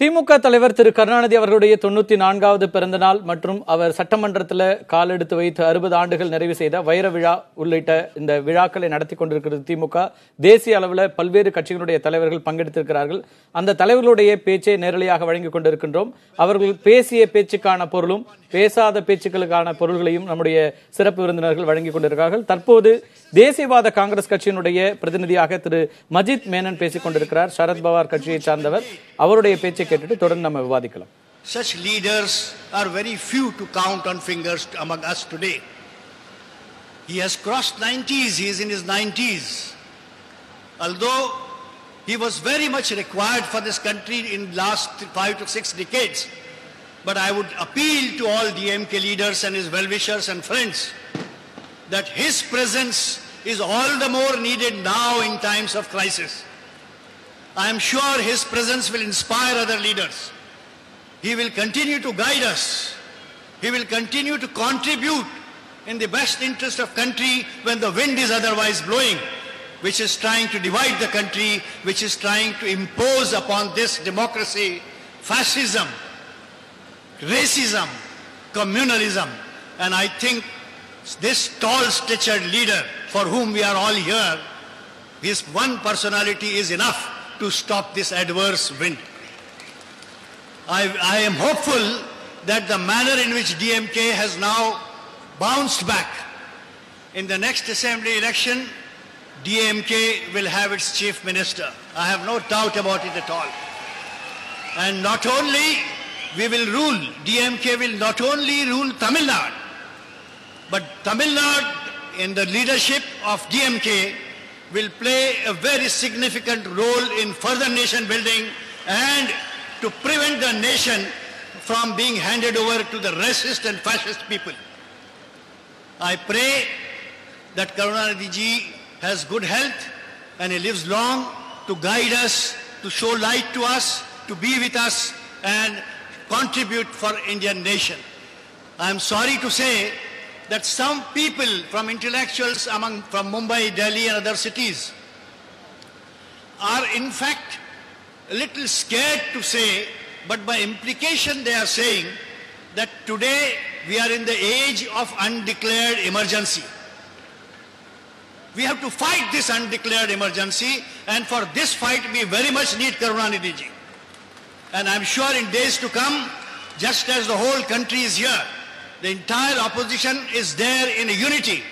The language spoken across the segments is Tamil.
திமுக தலைவர் திரு கருணாநிதி அவர்களுடைய 94வது பிறந்த நாள் மற்றும் அவர் சட்டமன்றத்தில் காலெடுத்து வைத்து 60 ஆண்டுகள் நிறைவு செய்த வைர விழா உள்ளிட்ட இந்த விழாக்களை நடத்தி கொண்டிருக்கிறது திமுக. தேசிய அளவில் பல்வேறு கட்சிகளுடைய தலைவர்கள் பங்கெடுத்திருக்கிறார்கள். அந்த தலைவர்களுடைய பேச்சை நேரலையாக வழங்கிக் கொண்டிருக்கின்றோம். அவர்கள் பேசிய பேச்சுக்கான பொருளும் பேசாத பேச்சுக்களுக்கான பொருள்களையும் நம்முடைய சிறப்பு விருந்தினர்கள் வழங்கிக் கொண்டிருக்கிறார்கள். தற்போது தேசியவாத காங்கிரஸ் கட்சியினுடைய பிரதிநிதியாக திரு மஜித் மேனன் பேசிக் கொண்டிருக்கிறார். சரத்பவார் கட்சியை சார்ந்தவர். அவருடைய பேச்சை கேட்டுட்டு தொடர்ந்து நம்ம விவாதிக்கலாம். Such leaders are very few to count on fingers among us today. He has crossed 90s, he is in his 90s. Although he was very much required for this country in last 5 to 6 decades. But I would appeal to all DMK leaders and his well-wishers and friends that his presence is all the more needed now in times of crisis. I am sure his presence will inspire other leaders. He will continue to guide us. He will continue to contribute in the best interest of country when the wind is otherwise blowing, which is trying to divide the country, which is trying to impose upon this democracy fascism, racism, communalism. And I think this tall-statured leader for whom we are all here, his one personality is enough to stop this adverse wind. I am hopeful that the manner in which DMK has now bounced back, in the next assembly election, DMK will have its chief minister. I have no doubt about it at all. And not only we will rule, DMK will not only rule Tamil Nadu, but Tamil Nadu in the leadership of DMK will play a very significant role in further nation building and to prevent the nation from being handed over to the racist and fascist people. I pray that Karunanidhi ji has good health and he lives long to guide us, to show light to us, to be with us and contribute for Indian nation. I am sorry to say that some people from intellectuals from Mumbai, Delhi and other cities are in fact a little scared to say, but by implication they are saying that today we are in the age of undeclared emergency. We have to fight this undeclared emergency, and for this fight we very much need Karunanidhi ji. And I'm sure in days to come, just as the whole country is here, the entire opposition is there in a unity.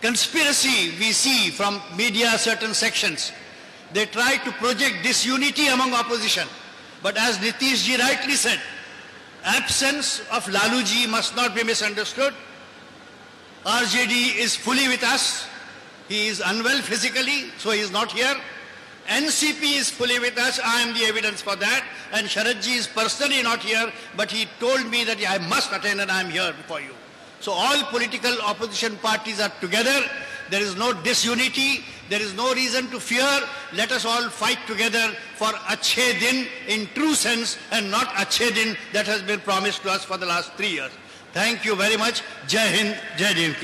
Conspiracy we see from media, certain sections. They try to project disunity among opposition. But as Nitish ji rightly said, absence of Lalu ji must not be misunderstood. RJD is fully with us. He is unwell physically, so he is not here. NCP is fully with us. I am the evidence for that. And Sharad ji is personally not here, but he told me that I must attend and I am here before you. So all political opposition parties are together. There is no disunity. There is no reason to fear. Let us all fight together for Achhe Din in true sense and not Achhe Din that has been promised to us for the last 3 years. Thank you very much. Jai Hind, Jai DMK.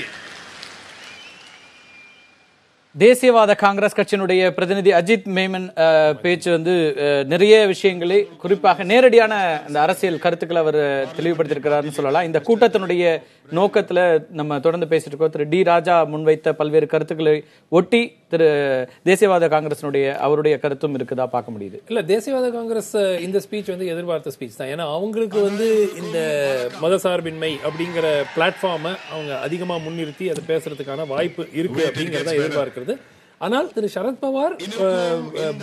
தேசியவாத காங்கிரஸ் கட்சியினுடைய பிரதிநிதி அஜித் மேமன் பேச்சு நிறைய விஷயங்களை குறிப்பாக நேரடியான அந்த அரசியல் கருத்துக்களை அவர் தெளிவுபடுத்தியிருக்கிறார்னு சொல்லலாம். இந்த கூட்டத்தினுடைய நோக்கத்துல நம்ம தொடர்ந்து பேசிட்டு இருக்கோம். திரு டி ராஜா முன்வைத்த பல்வேறு கருத்துக்களை ஒட்டி திரு தேசியவாத காங்கிரசினுடைய அவருடைய கருத்தும் இருக்குதா பார்க்க முடியுது. இல்ல, தேசியவாத காங்கிரஸ் இந்த ஸ்பீச் எதிர்பார்த்த ஸ்பீச் தான். ஏன்னா அவங்களுக்கு இந்த மதசார்பின்மை அப்படிங்கிற பிளாட்ஃபார்மை அவங்க அதிகமா முன்னிறுத்தி அதை பேசுறதுக்கான வாய்ப்பு இருக்கு அப்படிங்கறத எதிர்பார்க்கிறது. ஆனால் திரு சரத்பவார்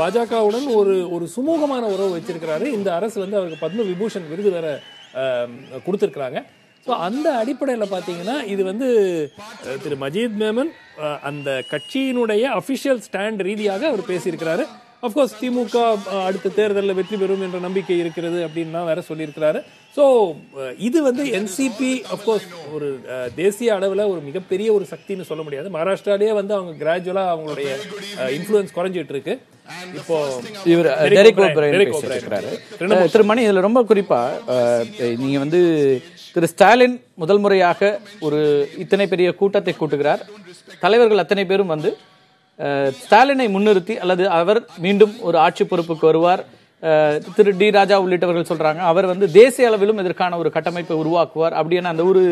பாஜகவுடன் ஒரு சுமூகமான உறவு வச்சிருக்கிறாரு. இந்த அரசு அவருக்கு பத்ம விபூஷன் விருது வேற கொடுத்திருக்கிறாங்க. ஸோ அந்த அடிப்படையில் பார்த்தீங்கன்னா இது திரு மஜித் மேமன் அந்த கட்சியினுடைய அபிஷியல் ஸ்டாண்ட் ரீதியாக அவர் பேசியிருக்கிறாரு. அப்கோர்ஸ் திமுக அடுத்த தேர்தலில் வெற்றி பெறும் என்ற நம்பிக்கை இருக்கிறது அப்படின்னா வேற சொல்லியிருக்கிறாரு. ஸோ இது என்சிபி அப்கோர்ஸ் ஒரு தேசிய அளவில் ஒரு மிகப்பெரிய ஒரு சக்தின்னு சொல்ல முடியாது. மகாராஷ்டிராலேயே அவங்க கிராஜுவலா அவங்களுடைய இன்ஃப்ளூயன்ஸ் குறைஞ்சிட்டு இருக்கு. இப்போ இவர் திரு மணி இதுல ரொம்ப குறிப்பா நீங்க திரு ஸ்டாலின் முதல் முறையாக ஒரு இத்தனை பெரிய கூட்டத்தை கூட்டுகிறார். தலைவர்கள் அத்தனை பேரும் ஸ்டாலினை முன்னிறுத்தி அல்லது அவர் மீண்டும் ஒரு ஆட்சி பொறுப்புக்கு வருவார், திரு டி ராஜா உள்ளிட்டவர்கள் சொல்றாங்க அவர் வந்து தேசிய அளவிலும் இதற்கான ஒரு கட்டமைப்பை உருவாக்குவார் அப்படின்னு அந்த ஒரு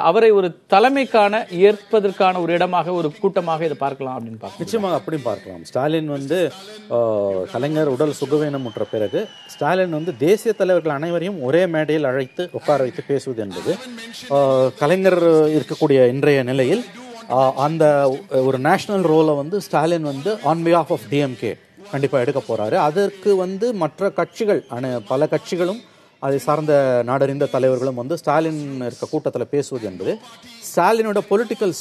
அவரை ஒரு தலைமைக்கான ஏற்பதற்கான ஒரு இடமாக ஒரு கூட்டமாக இதை பார்க்கலாம் அப்படின்னு பார்க்கலாம். நிச்சயமாக அப்படி பார்க்கலாம். ஸ்டாலின் வந்து கலைஞர் உடல் சுகவீனமுற்ற பிறகு ஸ்டாலின் வந்து தேசிய தலைவர்கள் அனைவரையும் ஒரே மேடையில் அழைத்து உட்கார வைத்து பேசுவது என்பது கலைஞர் இருக்கக்கூடிய இன்றைய நிலையில் அந்த ஒரு நேஷனல் ரோலை வந்து ஸ்டாலின் வந்து ஆன் பிஹாஃப் ஆஃப் டிஎம்கே கண்டிப்பாக எடுக்க போறாரு. அதற்கு வந்து மற்ற கட்சிகள் பல கட்சிகளும் அதை சார்ந்த நாடறிந்த தலைவர்களும் வந்து ஸ்டாலின் இருக்க கூட்டத்தில் பேசுவது என்பது ஸ்டாலினோட பொலிட்டிக்கல்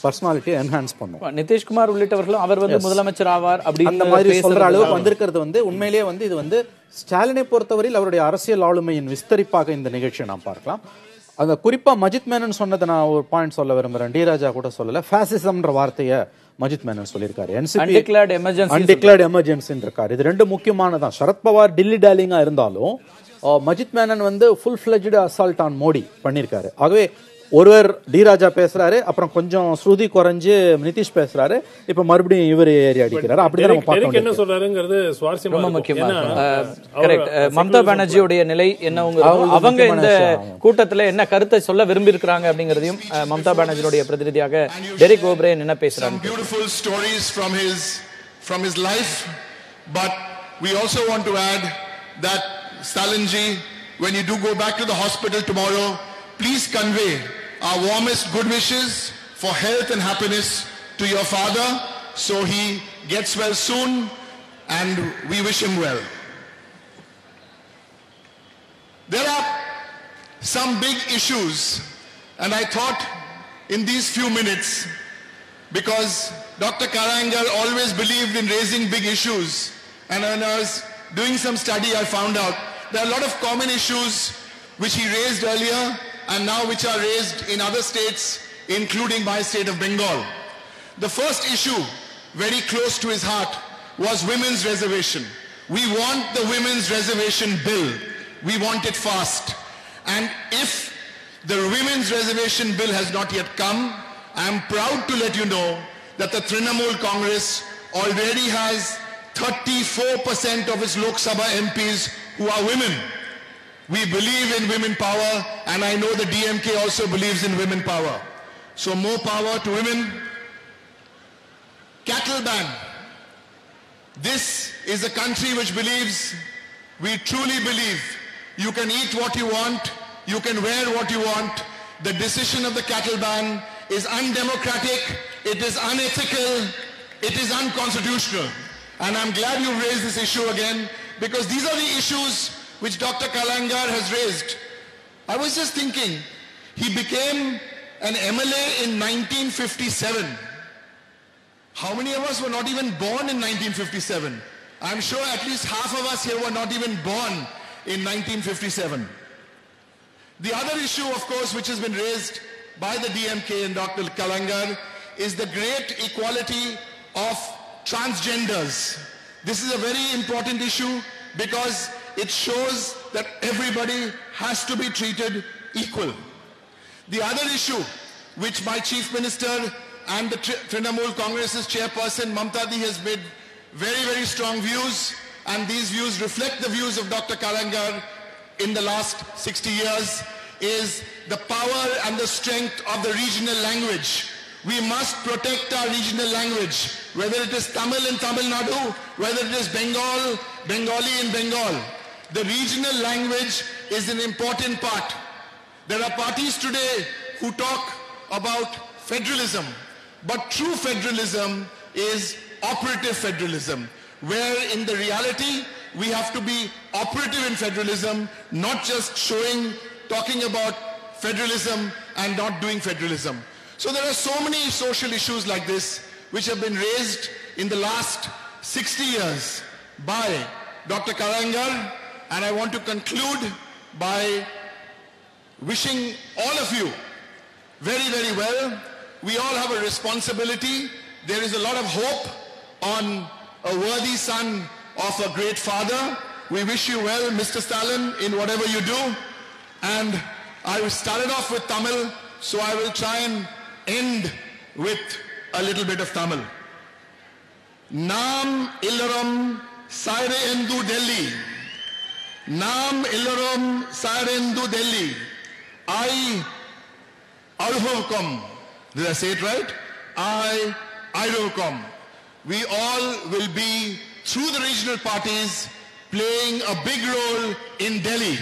பர்சனாலிட்டியை என்ஹான்ஸ் பண்ணும். நிதிஷ்குமார் உள்ளிட்டவர்களும் அவர் வந்து முதலமைச்சர் ஆவார் அப்படி அந்த மாதிரி சொல்ற அளவுக்கு வந்திருக்கிறது வந்து உண்மையிலேயே வந்து இது வந்து ஸ்டாலினை பொறுத்தவரையில் அவருடைய அரசியல் ஆளுமையின் விஸ்தரிப்பாக இந்த நிகழ்ச்சியை நாம் பார்க்கலாம். அந்த குறிப்பா மஜித் மேனன் சொன்னதை நான் ஒரு பாயிண்ட் சொல்ல விரும்புறேன். டி ராஜா கூட சொல்லல, ஃபேசிசம்ன்ற வார்த்தையை மஜித் மேனன் சொல்லியிருக்காரு. அன்டிக்ளேர்ட் எமர்ஜென்சி இருக்காரு. இது ரெண்டு முக்கியமானதான். சரத்பவார் டில்லி டாலிங்கா இருந்தாலும் மஜித் மேனன் வந்து full fledged assault on Modi பண்ணிருக்காரு. ஆகவே ஒருவர் டி ராஜா பேசுறாரு, அப்புறம் கொஞ்சம் ஸ்ருதி குறைஞ்சு நிதிஷ் பேசுறாரு, இப்ப மறுபடியும் இவர் ஏறி அடிக்கிறாரு. அப்படிதான் நம்ம பார்க்கணும். என்ன சொல்றாருங்கிறது சுவாரஸ்யமா முக்கியமா. மம்தா பானர்ஜியோட நிலை என்ன, அவங்க இந்த கூட்டத்துல என்ன கருத்தை சொல்ல விரும்பி இருக்காங்க அப்படிங்கறதையும் மம்தா பானர்ஜியோட பிரதிநிதியாக டெரிக் ஓப்ரையன் என்ன பேசுறாங்க. Beautiful stories from his life, but we also want to add that Stalinji, when you do go back to the hospital tomorrow, please convey our warmest good wishes for health and happiness to your father, so he gets well soon, and we wish him well. There are some big issues, and I thought in these few minutes, because Dr. Kalaignar always believed in raising big issues, and when I was doing some study, I found out there are a lot of common issues which he raised earlier and now which are raised in other states, including my state of Bengal. The first issue, very close to his heart, was women's reservation. We want the women's reservation bill. We want it fast. And if the women's reservation bill has not yet come, I am proud to let you know that the Trinamool Congress already has 34% of its Lok Sabha MPs who are women. We believe in women power, and I know the DMK also believes in women power. So more power to women. Cattle ban. This is a country which believes, we truly believe, you can eat what you want, you can wear what you want. The decision of the cattle ban is undemocratic, it is unethical, it is unconstitutional. And I'm glad you raised this issue again, because these are the issues which Dr. Kalaignar has raised. I was just thinking, he became an MLA in 1957. How many of us were not even born in 1957? I'm sure at least half of us here were not even born in 1957. The other issue, of course, which has been raised by the DMK and Dr. Kalaignar is the great equality of transgenders. This is a very important issue because it shows that everybody has to be treated equal. The other issue, which my Chief Minister and the Trinamool Congress's chairperson Mamtadi has made very, very strong views, and these views reflect the views of Dr. Kalaignar in the last 60 years, is the power and the strength of the regional language. We must protect our regional language, whether it is Tamil in Tamil Nadu, whether it is Bengali in Bengal. The regional language is an important part. There are parties today who talk about federalism, but true federalism is operative federalism, where in the reality we have to be operative in federalism, not just talking about federalism and not doing federalism. So there are so many social issues like this which have been raised in the last 60 years by Dr. Kalaignar, and I want to conclude by wishing all of you very, very well. We all have a responsibility. There is a lot of hope on a worthy son of a great father. We wish you well, Mr. Stalin, in whatever you do. And I started off with Tamil, so I will try and end with a little bit of Tamil. Nam illaram Sairendu Delhi. Nam Illaram Sairendu Delhi. I Arhokom. Did I say it right? I Arhokom. We all will be, through the regional parties, playing a big role in Delhi.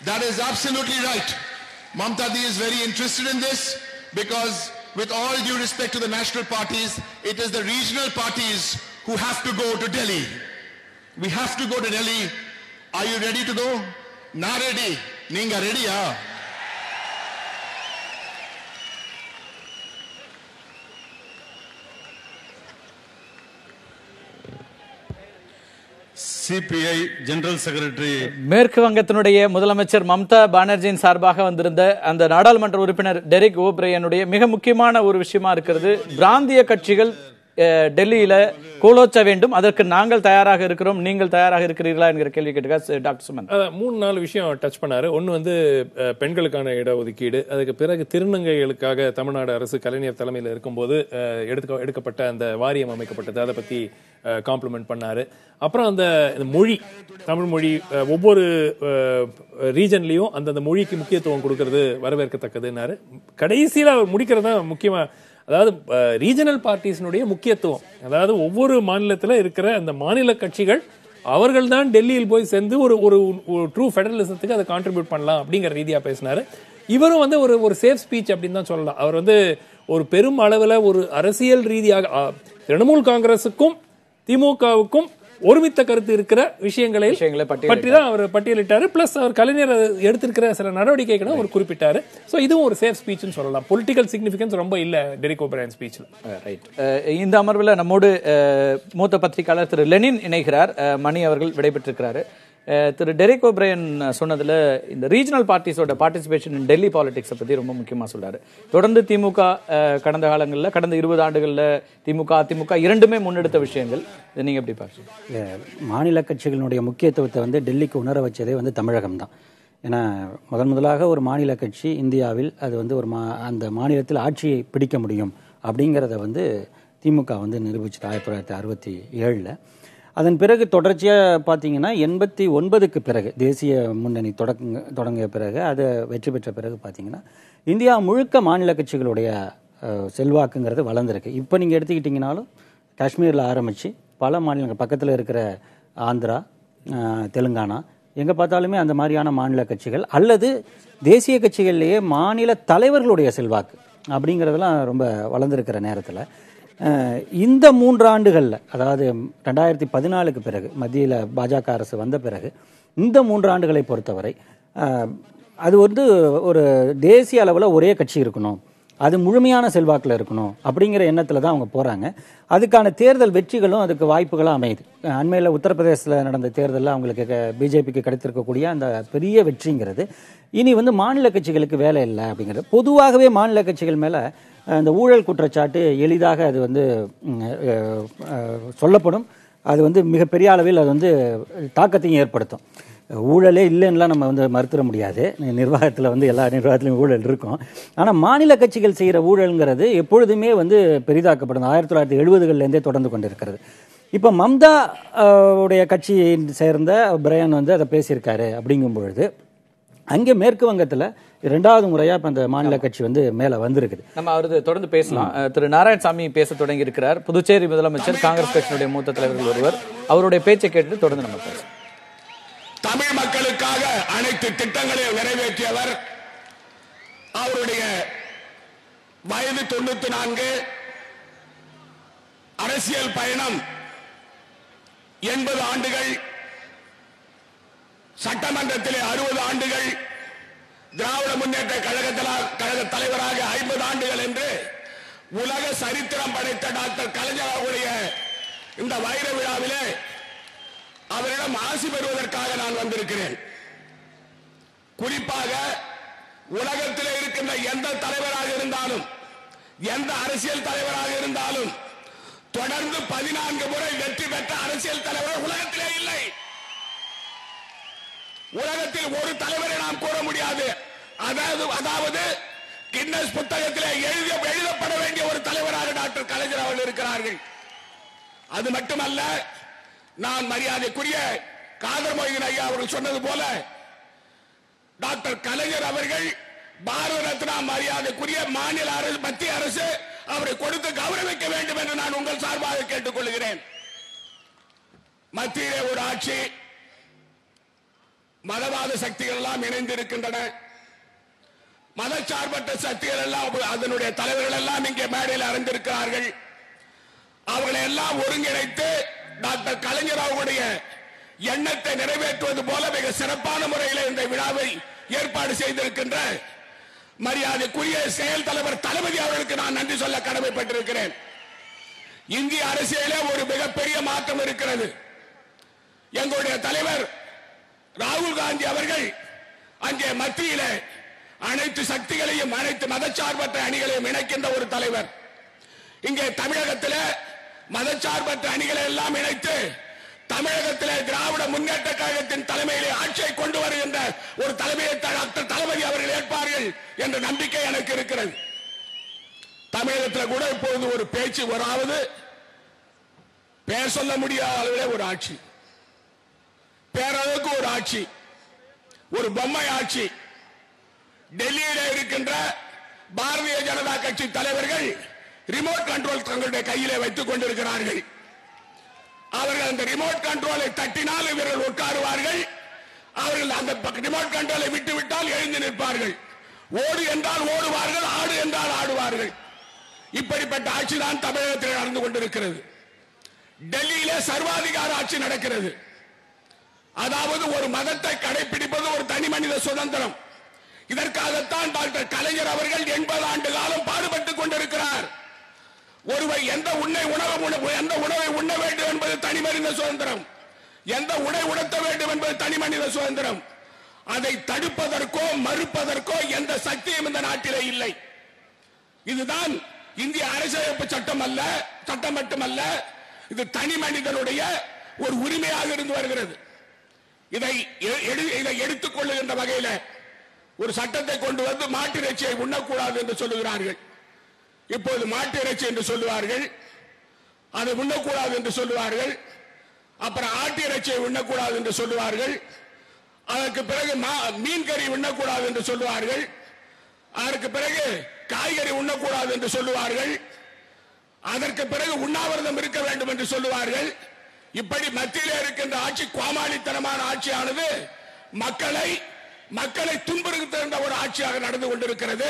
That is absolutely right. Mamta Di is very interested in this because, with all due respect to the national parties, it is the regional parties who have to go to Delhi. We have to go to Delhi. Are you ready to go? Not ready. Ninga ready, ya? CBI general secretary மேற்கு வங்கத்தினுடைய முதலமைச்சர் மம்தா பானர்ஜியின் சார்பாக வந்திருந்த அந்த நாடாளுமன்ற உறுப்பினர் டெரிக் ஓப்ரையனுடைய மிக முக்கியமான ஒரு விஷயமா இருக்கிறது, பிராந்திய கட்சிகள் டெல்லியில கோலோச்ச வேண்டும், அதற்கு நாங்கள் தயாராக இருக்கிறோம், நீங்கள் தயாராக இருக்கிறீர்களா என்கிற கேள்வி கேட்டுக்க டாக்டர் சுமன் 3-4 விஷயம் டச் பண்ணாரு. ஒன்னு வந்து பெண்களுக்கான இடஒதுக்கீடு, அதுக்கு பிறகு திருநங்கைகளுக்காக தமிழ்நாடு அரசு கலைஞர் தலைமையில் இருக்கும்போது எடுக்கப்பட்ட அந்த வாரியம் அமைக்கப்பட்டது, அதை பத்தி காம்ப்ளிமெண்ட் பண்ணாரு. அப்புறம் அந்த மொழி, தமிழ் மொழி ஒவ்வொரு ரீஜன்லயும் அந்தந்த மொழிக்கு முக்கியத்துவம் கொடுக்கறது வரவேற்கத்தக்கதுன்னாரு. கடைசியில அவர் முடிக்கிறதா முக்கியமா, அதாவது ரீஜனல் பார்ட்டிஸினுடைய முக்கியத்துவம், அதாவது ஒவ்வொரு மாநிலத்தில் இருக்கிற அந்த மாநில கட்சிகள் அவர்கள் தான் டெல்லியில் போய் சேர்ந்து ஒரு ட்ரூ ஃபெடரலிசத்துக்கு அதை கான்ட்ரிபியூட் பண்ணலாம் அப்படிங்கிற ரீதியா பேசினாரு. இவரும் வந்து ஒரு சேஃப் ஸ்பீச் அப்படின்னு தான் சொல்லலாம். அவர் வந்து ஒரு பெரும் அளவில் ஒரு அரசியல் ரீதியாக திரிணாமுல் காங்கிரசுக்கும் திமுகவுக்கும் ஒருமித்த கருத்து இருக்கிற விஷயங்களை பற்றி தான் அவர் பட்டியலிட்டாரு. பிளஸ் அவர் கலைஞர் எடுத்திருக்கிற சில நடவடிக்கைகளை அவர் குறிப்பிட்டாரு. சோ இதுவும் ஒரு சேஃப் ஸ்பீச்னு சொல்லலாம். பொலிட்டிக்கல் சிக்னிஃபிகன்ஸ் ரொம்ப இல்ல டெரிக் ஓப்ரையன் ஸ்பீச்ல. ரைட். இந்த அமர்வில் நம்மோடு மூத்த பத்திரிகையாளர் திரு லெனின் இணைகிறார். மணி அவர்கள் விடைபெற்றிருக்கிறாரு. திரு டெரிக் ஓப்ரையன் சொன்னதுல இந்த ரீஜனல் பார்ட்டிஸோட பார்ட்டிசிபேஷன் இன் டெல்லி பாலிடிக்ஸை பத்தி ரொம்ப முக்கியமா சொல்றாரு. தொடர்ந்து திமுக கடந்த காலங்களில், கடந்த 20 ஆண்டுகள்ல திமுக அதிமுக இரண்டுமே முன்னெடுத்த விஷயங்கள், இதை நீங்க எப்படி பாக்குறீங்க? மாநில கட்சிகளுடைய முக்கியத்துவத்தை வந்து டெல்லிக்கு உணர வச்சதே வந்து தமிழகம் தான். ஏன்னா முதலாக ஒரு மாநில கட்சி இந்தியாவில் அது வந்து அந்த மாநிலத்தில் ஆட்சியை பிடிக்க முடியும் அப்படிங்கிறத வந்து திமுக வந்து நிரூபிச்சது 1967. அதன் பிறகு தொடர்ச்சியாக பார்த்தீங்கன்னா 89க்கு பிறகு தேசிய முன்னணி தொடங்கிய பிறகு, அதை வெற்றி பெற்ற பிறகு பார்த்தீங்கன்னா இந்தியா முழுக்க மாநில கட்சிகளுடைய செல்வாக்குங்கிறது வளர்ந்துருக்கு. இப்போ நீங்கள் எடுத்துக்கிட்டிங்கனாலும் காஷ்மீரில் ஆரம்பித்து பல மாநிலங்கள் பக்கத்தில் இருக்கிற ஆந்திரா, தெலுங்கானா, எங்கே பார்த்தாலுமே அந்த மாதிரியான மாநில கட்சிகள் அல்லது தேசிய கட்சிகள்லேயே மாநில தலைவர்களுடைய செல்வாக்கு அப்படிங்கிறதெல்லாம் ரொம்ப வளர்ந்துருக்கிற நேரத்தில் இந்த 3 ஆண்டுகளில், அதாவது 2014க்கு பிறகு மத்தியில் பாஜக அரசு வந்த பிறகு இந்த 3 ஆண்டுகளை பொறுத்தவரை அது வந்து ஒரு தேசிய அளவில் ஒரே கட்சி இருக்கணும், அது முழுமையான செல்வாக்கில் இருக்கணும் அப்படிங்கிற எண்ணத்தில் தான் அவங்க போகிறாங்க. அதுக்கான தேர்தல் வெற்றிகளும் அதுக்கு வாய்ப்புகளும் அமையுது. அண்மையில் உத்தரப்பிரதேசத்தில் நடந்த தேர்தலில் அவங்களுக்கு பிஜேபிக்கு கிடைத்திருக்கக்கூடிய அந்த பெரிய வெற்றிங்கிறது இனி வந்து மாநில கட்சிகளுக்கு வேலை இல்லை அப்படிங்கிறது. பொதுவாகவே மாநில கட்சிகள் மேலே அந்த ஊழல் குற்றச்சாட்டு எளிதாக அது வந்து சொல்லப்படும். அது வந்து மிகப்பெரிய அளவில் அது வந்து தாக்கத்தையும் ஏற்படுத்தும். ஊழலே இல்லைன்னுலாம் நம்ம வந்து மறுத்துட முடியாது. நிர்வாகத்தில் வந்து எல்லா நிர்வாகத்திலையும் ஊழல் இருக்கும். ஆனால் மாநில கட்சிகள் செய்கிற ஊழல்ங்கிறது எப்பொழுதுமே வந்து பெரிதாக்கப்படும். 1970களிலேருந்தே தொடர்ந்து கொண்டு இருக்கிறது. இப்போ மம்தா உடைய கட்சியை சேர்ந்த பிரையன் வந்து அதை பேசியிருக்காரு அப்படிங்கும் பொழுது அங்கே மேற்கு வங்கத்தில் 2வது முறையா இப்ப அந்த மாநில கட்சி வந்து மேல வந்திருக்குது. நம்ம அவரது தொடர்ந்து பேசலாம். திரு நாராயணசாமி பேச தொடங்கி இருக்கிறார். புதுச்சேரி முதலமைச்சர், காங்கிரஸ் கட்சியினுடைய மூத்த தலைவர்கள் ஒருவர். அவருடைய பேச்சை கேட்டு தொடர்ந்து நம்ம பேசலாம். தமிழ் மக்களுக்காக அனைத்து திட்டங்களையும் நிறைவேற்றியவர். அவருடைய வயது 94. அரசியல் பயணம் 80 ஆண்டுகள், சட்டமன்றத்திலே 60 ஆண்டுகள், திராவிட முன்னேற்ற கழக தலைவராக 50 ஆண்டுகள் என்று உலக சரித்திரம் படைத்த டாக்டர் கலைஞர் அவருடைய இந்த வைர விழாவிலே அவரிடம் ஆசி பெறுவதற்காக நான் வந்திருக்கிறேன். குறிப்பாக உலகத்தில் இருக்கின்ற எந்த தலைவராக இருந்தாலும், எந்த அரசியல் தலைவராக இருந்தாலும் தொடர்ந்து 14 முறை வெற்றி பெற்ற அரசியல் தலைவர் உலகத்திலே இல்லை. உலகத்தில் ஒரு தலைவரை நாம் கூற முடியாது. அதாவது கின்னஸ் புத்தகத்திலே எழுதப்பட வேண்டிய ஒரு தலைவராக டாக்டர் கலைஞர் அவர்கள் இருக்கிறார்கள். அது மட்டுமல்ல, நான் மரியாதைக்குரிய காதர் மொய்தீன் ஐயா அவர்கள் சொன்னது போல டாக்டர் கலைஞர் அவர்கள் பாரத ரத்னா மரியாதைக்குரிய மாநில அரசு, மத்திய அரசு அவரை கொடுத்து கௌரவிக்க வேண்டும் என்று நான் உங்கள் சார்பாக கேட்டுக் கொள்கிறேன். மத்தியிலே ஒரு ஆட்சி, மதவாத சக்திகள் எல்லாம் இணைந்திருக்கின்றன. மதச்சார்பற்ற சக்திகள் எல்லாம், அதனுடைய தலைவர்கள் எல்லாம் இங்கே மேடையில் அறிந்திருக்கிறார்கள். அவர்களை எல்லாம் ஒருங்கிணைத்து டாக்டர் கலைஞர் அவர்களுடைய எண்ணத்தை நிறைவேற்றுவது போல மிக சிறப்பான முறையில் இந்த விழாவை ஏற்பாடு செய்திருக்கின்ற மரியாதைக்குரிய செயல் தலைவர் தளபதி அவர்களுக்கு நான் நன்றி சொல்ல கடமைப்பட்டிருக்கிறேன். இந்திய அரசியலே ஒரு மிகப்பெரிய மாற்றம் இருக்கிறது. எங்களுடைய தலைவர் ராகுல் காந்தி அவர்கள் அங்கே மத்தியில அனைத்து சக்திகளையும், அனைத்து மதச்சார்பற்ற அணிகளையும் இணைக்கின்ற ஒரு தலைவர். இங்கே தமிழகத்தில் மதச்சார்பற்ற அணிகளை எல்லாம் இணைத்து தமிழகத்தில் திராவிட முன்னேற்ற கழகத்தின் தலைமையிலே ஆட்சியை கொண்டு வருகின்ற ஒரு தலைமையை டாக்டர் தளபதி அவர்கள் ஏற்பார்கள் என்ற நம்பிக்கை எனக்கு இருக்கிறது. தமிழகத்தில் கூட இப்போது ஒரு பேச்சு வராவது, பேர் சொல்ல முடியாத அளவிலே ஒரு ஆட்சி, பேரளவுக்கு ஒரு ஆட்சி, ஒரு பொம்மை ஆட்சி. டெல்லியில இருக்கின்ற பாரதிய ஜனதா கட்சி தலைவர்கள் ரிமோட் கண்ட்ரோல் தங்களுடைய கையிலே வைத்துக் கொண்டிருக்கிறார்கள். அவர்கள் அந்த ரிமோட் கண்ட்ரோலை தட்டினால் இவர்கள் உட்காருவார்கள். அவர்கள் அந்த ரிமோட் கண்ட்ரோலை விட்டுவிட்டால் எழுந்து நிற்பார்கள். ஓடு என்றால் ஓடுவார்கள், ஆடு என்றால் ஆடுவார்கள். இப்படிப்பட்ட ஆட்சி தான் தமிழகத்தில் நடந்து கொண்டிருக்கிறது. டெல்லியிலே சர்வாதிகார ஆட்சி நடக்கிறது. அதாவது ஒரு மதத்தை கடைபிடிப்பது ஒரு தனி மனித சுதந்திரம். இதற்காகத்தான் டாக்டர் கலைஞர் அவர்கள் 80 ஆண்டு காலம் பாடுபட்டுக் கொண்டிருக்கிறார். ஒருவர் எந்த உணவை உண்ண வேண்டும் என்பது தனி மனித சுதந்திரம், எந்த உடை உடுத்த வேண்டும் என்பது தனி மனித சுதந்திரம். அதை தடுப்பதற்கோ மறுப்பதற்கோ எந்த சக்தியும் இந்த நாட்டிலே இல்லை. இதுதான் இந்திய அரசியலமைப்பு சட்டம் அல்ல, சட்டம் மட்டுமல்ல, இது தனி மனிதனுடைய ஒரு உரிமையாக இருந்து வருகிறது. இதை எடுத்துக் கொள்ளுகின்ற வகையில் ஒரு சட்டத்தை கொண்டு வந்து மாட்டு இறைச்சியை உண்ணக்கூடாது என்று சொல்லுகிறார்கள். இப்போது மாட்டு இறைச்சி என்று சொல்லுவார்கள், அதை உண்ணக்கூடாது என்று சொல்லுவார்கள். அப்புறம் ஆட்டு இறைச்சியை உண்ணக்கூடாது என்று சொல்லுவார்கள். அதற்கு பிறகு மீன் கறி உண்ணக்கூடாது என்று சொல்லுவார்கள். அதற்கு பிறகு காய்கறி உண்ணக்கூடாது என்று சொல்லுவார்கள். அதற்கு பிறகு உண்ணாவிரதம் இருக்க வேண்டும் என்று சொல்லுவார்கள். இப்படி மத்தியிலே இருக்கின்ற ஆட்சி கோமாளித்தனமான ஆட்சியானது மக்களை துன்புறுத்துகின்ற ஒரு ஆட்சியாக நடந்து கொண்டிருக்கிறது.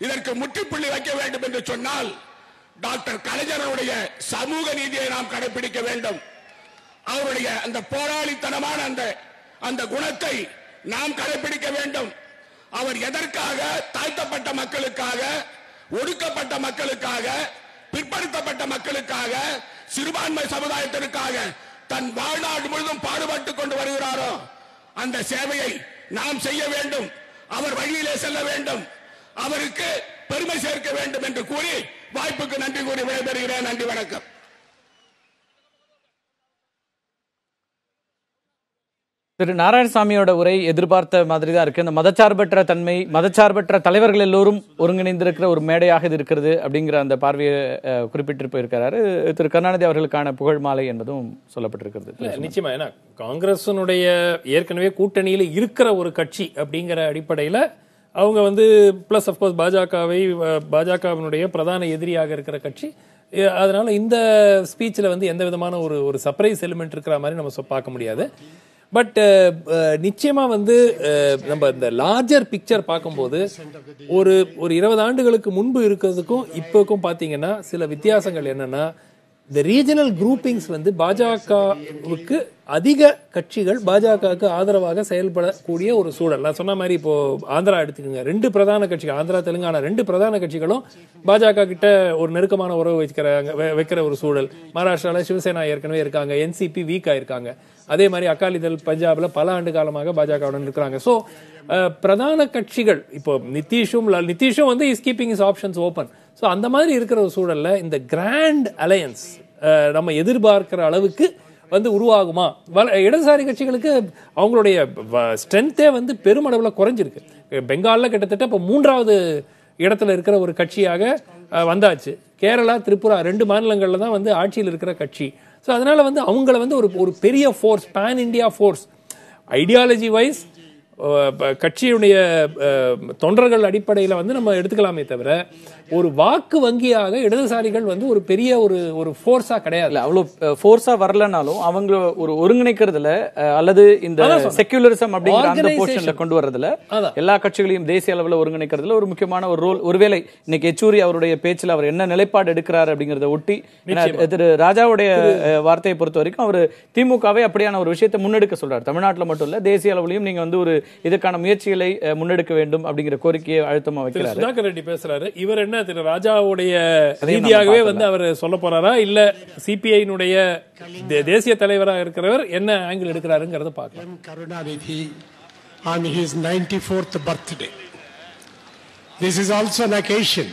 இதற்கு முற்றுப்புள்ளி வைக்க வேண்டும் என்று சொன்னால் டாக்டர் கலைஞருடைய சமூக நீதியை நாம் கடைபிடிக்க வேண்டும். அவருடைய அந்த போராளித்தனமான அந்த குணத்தை நாம் கடைபிடிக்க வேண்டும். அவர் எதற்காக தாழ்த்தப்பட்ட மக்களுக்காக, ஒடுக்கப்பட்ட மக்களுக்காக, பிற்படுத்தப்பட்ட மக்களுக்காக, சிறுபான்மை சமுதாயத்திற்காக தன் வாழ்நாள் முழுதும் பாடுபட்டுக் கொண்டு வருகிறாரோ அந்த சேவையை நாம் செய்ய வேண்டும். அவர் வழியிலே செல்ல வேண்டும், அவருக்கு பெருமை சேர்க்க வேண்டும் என்று கூறி வாய்ப்புக்கு நன்றி கூறி விடைபெறுகிறேன். நன்றி, வணக்கம். திரு நாராயணசாமியோட உரை எதிர்பார்த்த மாதிரி தான் இருக்கு. இந்த மதச்சார்பற்ற தன்மை, மதச்சார்பற்ற தலைவர்கள் எல்லோரும் ஒருங்கிணைந்திருக்கிற ஒரு மேடையாக இது இருக்கிறது அப்படிங்கிற அந்த பார்வையை குறிப்பிட்டு போயிருக்கிறாரு. திரு கருணாநிதி அவர்களுக்கான புகழ் மாலை என்பதும் சொல்லப்பட்டிருக்கிறது. நிச்சயமா, ஏன்னா காங்கிரஸினுடைய ஏற்கனவே கூட்டணியில் இருக்கிற ஒரு கட்சி அப்படிங்கிற அடிப்படையில் அவங்க பிளஸ் அப்கோர்ஸ் பாஜகவினுடைய பிரதான எதிரியாக இருக்கிற கட்சி. அதனால இந்த ஸ்பீச்சில் எந்த விதமான ஒரு சர்ப்ரைஸ் எலிமெண்ட் இருக்கிற மாதிரி நம்ம பார்க்க முடியாது. பட் நிச்சயமா நம்ம இந்த லார்ஜர் பிக்சர் பார்க்கும்போது ஒரு 20 ஆண்டுகளுக்கு முன்பு இருக்கிறதுக்கும் இப்போக்கும் பார்த்தீங்கன்னா சில வித்தியாசங்கள் என்னன்னா, இந்த ரீஜனல் குரூப்பிங்ஸ் பாஜகவுக்கு அதிக கட்சிகள் பாஜகவுக்கு ஆதரவாக செயல்படக்கூடிய ஒரு சூழல். நான் சொன்ன மாதிரி இப்போ ஆந்திரா எடுத்துக்கோங்க, 2 பிரதான கட்சிகள், ஆந்திரா தெலுங்கானா 2 பிரதான கட்சிகளும் பாஜக கிட்ட ஒரு நெருக்கமான உறவு வைக்கிற ஒரு சூழல். மகாராஷ்டிரால சிவசேனா ஏற்கனவே இருக்காங்க, என்சிபி வீக் ஆயிருக்காங்க. அதே மாதிரி அகாலிதள் பஞ்சாப்ல பல ஆண்டு காலமாக பாஜகவுடன் இருக்கிறாங்க. சோ பிரதான கட்சிகள் இப்போ நிதிஷும் is keeping is options open. So அந்த மாதிரி இருக்கிற ஒரு சூழல்ல இந்த கிராண்ட் அலையன்ஸ் நம்ம எதிர்பார்க்கிற அளவுக்கு உருவாகுமா? இடதுசாரி கட்சிகளுக்கு அவங்களுடைய ஸ்ட்ரென்த்தே பெருமளவுல குறைஞ்சிருக்கு. பெங்கால்ல கிட்டத்தட்ட இப்ப 3வது இடத்துல இருக்கிற ஒரு கட்சியாக வந்தாச்சு. கேரளா, திரிபுரா 2 மாநிலங்கள்ல தான் ஆட்சியில் இருக்கிற கட்சி. ஸோ அதனால வந்து அவங்கள வந்து ஒரு பெரிய force, pan India force, ideology wise கட்சியுடைய தொண்டர்கள் அடிப்படையில் வந்து நம்ம எடுத்துக்கலாமே தவிர ஒரு வாக்கு வங்கியாக இடதுசாரிகள் வந்து ஒரு பெரிய ஒரு ஃபோர்ஸா கிடையாது. அவ்வளவு ஃபோர்ஸா வரலனாலும் அவங்க ஒரு ஒருங்கிணைக்கிறதுல அல்லது இந்த செக்யூலரிசம் அப்படிங்கிற அந்த போர்ஷன்ல கொண்டு வர்றதுல எல்லா கட்சிகளையும் தேசிய அளவில் ஒருங்கிணைக்கிறதுல ஒரு முக்கியமான ஒரு ரோல். ஒருவேளை இன்னைக்கு யெச்சூரி அவருடைய பேச்சில் அவர் என்ன நிலைப்பாடு எடுக்கிறார் அப்படிங்கறத ஒட்டி திரு ராஜாவுடைய வார்த்தையை பொறுத்த வரைக்கும் அவர் திமுகவை அப்படியான ஒரு விஷயத்தை முன்னெடுக்க சொல்றாரு. தமிழ்நாட்டில் மட்டும் இல்ல, தேசிய அளவிலையும் நீங்க வந்து ஒரு இதுக்கான முயற்சிகளை முன்னெடுக்க வேண்டும் அப்படிங்கிற கோரிக்கையை அழுத்தமா வைக்கிறார். சுதாகர் ரெட்டி பேசுறாரு. இவர் என்ன திரு ராஜாவுடைய ரீதியாகவே வந்து அவர் சொல்ல போறாரா, இல்ல சிபிஐனுடைய தேசிய தலைவராக இருக்கிறவர் என்ன ஆங்கிள் எடுக்கிறாருங்கிறத பார்க்கலாம். Karunanidhi on his 94th birthday. This is also an occasion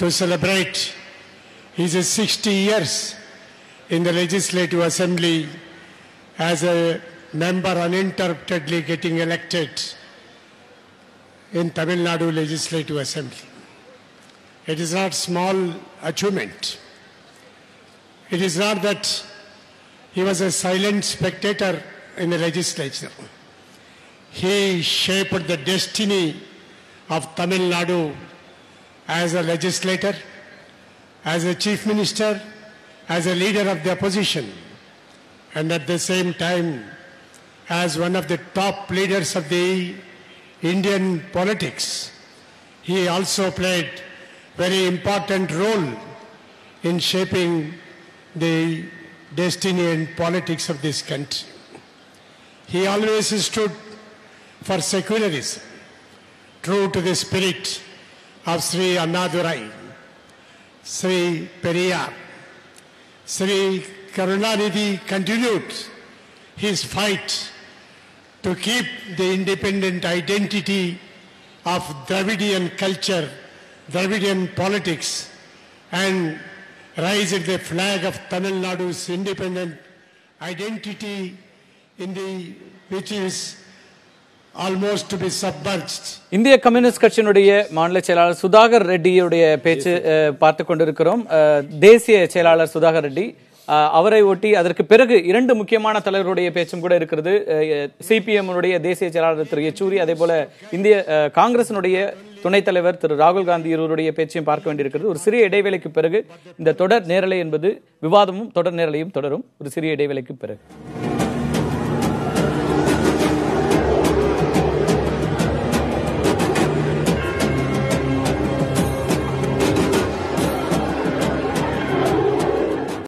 to celebrate his 60 years in the Legislative Assembly as a member uninterruptedly getting elected in Tamil Nadu Legislative Assembly. It is not small achievement. It is not that he was a silent spectator in the legislature. He shaped the destiny of Tamil Nadu as a legislator, as a chief minister, as a leader of the opposition, and at the same time as one of the top leaders of the Indian politics. He also played very important role in shaping the destiny and politics of this country. He always stood for secularism, true to the spirit of Sri Annadurai, Sri Periyar. Sri Karunanidhi continued his fight to keep the independent identity of Dravidian culture, Dravidian politics, and raised the flag of Tamil Nadu's independent identity which is almost to be submerged. இந்திய கம்யூனிஸ்ட் கட்சியினுடைய மாநில செயலாளர் சுதாகர் ரெட்டியுடைய பேச்சு பார்த்து கொண்டிருக்கிறோம். தேசிய செயலாளர் சுதாகர் ரெட்டி, அவரை ஒட்டி அதற்கு பிறகு இரண்டு முக்கியமான தலைவருடைய பேச்சும் கூட இருக்கிறது. சிபிஎம் தேசிய செயலாளர் திரு யெச்சூரி, அதே போல இந்திய காங்கிரசினுடைய துணைத் தலைவர் திரு ராகுல் காந்தி இருவருடைய பேச்சையும் பார்க்க வேண்டியிருக்கிறது. ஒரு சிறிய இடைவேளைக்கு பிறகு இந்த தொடர் நேரலை என்பது விவாதமும் தொடர் நேரலையும் தொடரும். ஒரு சிறிய இடைவேளைக்கு பிறகு